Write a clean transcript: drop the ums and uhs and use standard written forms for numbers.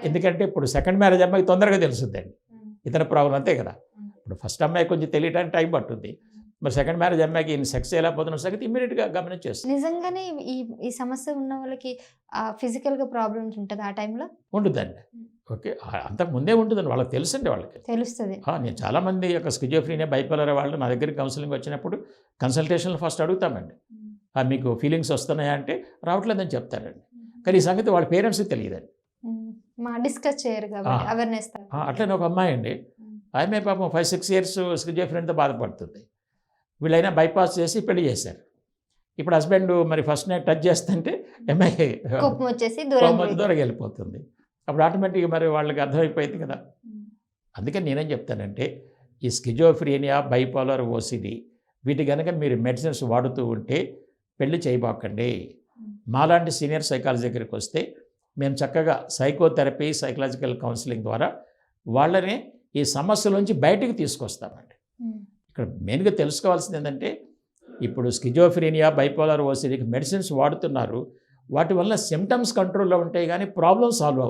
ఎందుకంటే ఇప్పుడు second marriage అమ్మాయికి తొందరగా తెలుస్తుందండి ఇతని ప్రాబ్లం, అంతే కదా. ఇప్పుడు ఫస్ట్ అమ్మాయి కొంచెం తెలియడానికి టైం పట్టుద్ది, మరి సెకండ్ మ్యారేజ్ అమ్మాయికి ఈయన సెక్స్ ఎలా పోతున్న సంగతి ఇమ్మీడియట్గా గమనించేస్తుంది. నిజంగానే ఈ ఈ సమస్య ఉన్న వాళ్ళకి ఫిజికల్గా ప్రాబ్లమ్స్ ఉంటుంది ఆ టైంలో ఉంటుందండి. ఓకే, అంతకు ముందే ఉంటుందండి, వాళ్ళకి తెలుసండి, వాళ్ళకి తెలుస్తుంది. నేను చాలామంది యొక్క స్కిజోఫ్రీనియా బైపోలర్ వాళ్ళు నా దగ్గరికి కౌన్సిలింగ్ వచ్చినప్పుడు కన్సల్టేషన్లో ఫస్ట్ అడుగుతామండి, మీకు ఫీలింగ్స్ వస్తున్నాయా అంటే రావట్లేదని చెప్తారండి. కానీ ఈ సంగతి వాళ్ళ పేరెంట్స్కి తెలియదండి, డిస్కస్ చేయరు కాబట్టి అవేర్నెస్. అట్లనే ఒక అమ్మాయి అండి, ఆమె పాపం 5-6 years స్కిజోఫ్రీనియాతో బాధపడుతుంది. వీళ్ళైనా బైపాస్ చేసి పెళ్లి చేశారు. ఇప్పుడు హస్బెండ్ మరి ఫస్ట్ నైట్ టచ్ చేస్తుంటే అమ్మాయి కోపం వచ్చేసి దూరంగా వెళ్ళిపోతుంది. అప్పుడు ఆటోమేటిక్గా మరి వాళ్ళకి అర్థమైపోయింది కదా. అందుకని నేనేం చెప్తానంటే ఈ స్కిజోఫ్రీనియా, బైపోలర్, ఓసిడి వీటి కనుక మీరు మెడిసిన్స్ వాడుతూ ఉంటే పెళ్లి చేయబాకండి. మాలాంటి సీనియర్ సైకాలజీ దగ్గరికి వస్తే మేము చక్కగా సైకోథెరపీ, సైకలాజికల్ కౌన్సిలింగ్ ద్వారా వాళ్ళని ఈ సమస్యలోంచి బయటికి తీసుకొస్తామండి. ఇక్కడ మెయిన్గా తెలుసుకోవాల్సింది ఏంటంటే ఇప్పుడు స్కిజోఫ్రీనియా, బైపోలర్, ఓసిడికి మెడిసిన్స్ వాడుతున్నారు, వాటి వల్ల సిమ్టమ్స్ కంట్రోల్లో ఉంటాయి కానీ ప్రాబ్లమ్ సాల్వ్